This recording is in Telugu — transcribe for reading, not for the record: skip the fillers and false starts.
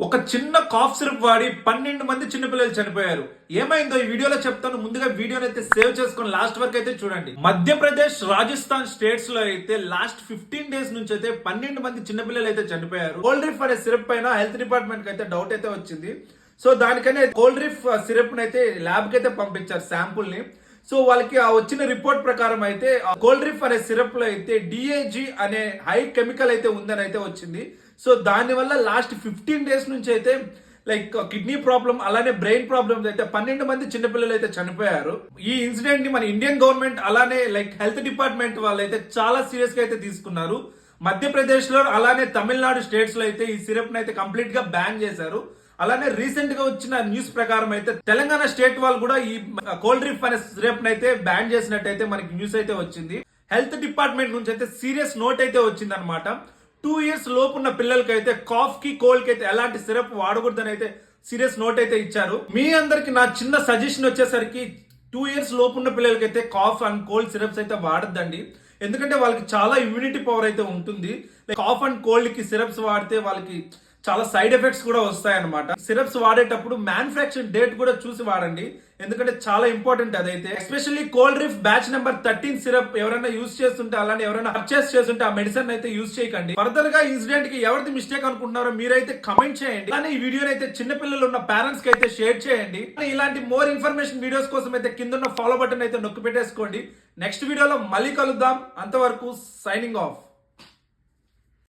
ఒక చిన్న కాఫ్ సిరప్ వాడి 12 మంది చిన్నపిల్లలు చనిపోయారు. ఏమైందో ఈ వీడియోలో చెప్తాను. ముందుగా వీడియోని అయితే సేవ్ చేసుకొని లాస్ట్ వరకు అయితే చూడండి. మధ్యప్రదేశ్, రాజస్థాన్ స్టేట్స్ లో అయితే లాస్ట్ 15 డేస్ నుంచి అయితే 12 మంది చిన్నపిల్లలు అయితే చనిపోయారు. కోల్డ్ రిఫ్ అనే సిరప్ పైన హెల్త్ డిపార్ట్మెంట్ కి అయితే డౌట్ అయితే వచ్చింది. సో దానికనే కోల్డ్ రిఫ్ సిరప్ అయితే ల్యాబ్ కి అయితే పంపించారు శాంపుల్ ని. సో వాళ్ళకి ఆ వచ్చిన రిపోర్ట్ ప్రకారం అయితే కోల్డ్ రిఫ్ అనే సిరప్ లో అయితే డిఏజీ అనే హై కెమికల్ అయితే ఉందని అయితే వచ్చింది. సో దాని వల్ల లాస్ట్ 15 డేస్ నుంచి అయితే లైక్ కిడ్నీ ప్రాబ్లం అలానే బ్రెయిన్ ప్రాబ్లమ్స్ అయితే 12 మంది చిన్నపిల్లలు అయితే చనిపోయారు. ఈ ఇన్సిడెంట్ ని మన ఇండియన్ గవర్నమెంట్ అలానే లైక్ హెల్త్ డిపార్ట్మెంట్ వాళ్ళు అయితే చాలా సీరియస్ గా అయితే తీసుకున్నారు. మధ్యప్రదేశ్ లో అలానే తమిళనాడు స్టేట్స్ లో అయితే ఈ సిరప్ ని అయితే కంప్లీట్ గా బ్యాన్ చేశారు. అలానే రీసెంట్ గా వచ్చిన న్యూస్ ప్రకారం అయితే తెలంగాణ స్టేట్ వాళ్ళు కూడా ఈ కోల్డ్ రిఫ్ అనే సిరప్ ని అయితే బ్యాన్ చేసినట్టయితే మనకి న్యూస్ అయితే వచ్చింది. హెల్త్ డిపార్ట్మెంట్ నుంచి అయితే సీరియస్ నోట్ అయితే వచ్చింది అనమాట. 2 years లోపు ఉన్న పిల్లలకి అయితే కాఫ్ కి కోల్డ్ కి అయితే ఎలాంటి సిరప్ వాడకూడదని అయితే సీరియస్ నోట్ అయితే ఇచ్చారు. మీ అందరికి నా చిన్న సజెషన్ వచ్చేసరికి 2 years లోపు ఉన్న పిల్లలకైతే కాఫ్ అండ్ కోల్డ్ సిరప్స్ అయితే వాడద్దండి. ఎందుకంటే వాళ్ళకి చాలా ఇమ్యూనిటీ పవర్ అయితే ఉంటుంది. కాఫ్ అండ్ కోల్డ్ కి సిరప్స్ వాడితే వాళ్ళకి చాలా సైడ్ ఎఫెక్ట్స్ కూడా వస్తాయి అనమాట. సిరప్స్ వాడేటప్పుడు మ్యానుఫ్యాక్చర్ డేట్ కూడా చూసి వాడండి. ఎందుకంటే చాలా ఇంపార్టెంట్ అదైతే. Especially Coldrif batch number 13 syrup ఎవరైనా యూజ్ చేస్తుంటే అలానే ఎవరైనా పర్చేస్ చేస్తుంటే ఆ మెడిసిన్ అయితే యూజ్ చేయకండి. ఫర్దర్ గా ఇన్సిడెంట్ కి ఎవరిది మిస్టేక్ అనుకుంటున్నారో మీరైతే కమెంట్ చేయండి. అలానే ఈ వీడియోని అయితే చిన్న పిల్లలు ఉన్న పేరెంట్స్ కి అయితే షేర్ చేయండి. ఇలాంటి మోర్ ఇన్ఫర్మేషన్ వీడియోస్ కోసం అయితే కింద ఫాలో బటన్ అయితే నొక్కి పెట్టేసుకోండి. నెక్స్ట్ వీడియోలో మళ్ళీ కలుద్దాం. అంతవరకు సైనింగ్ ఆఫ్.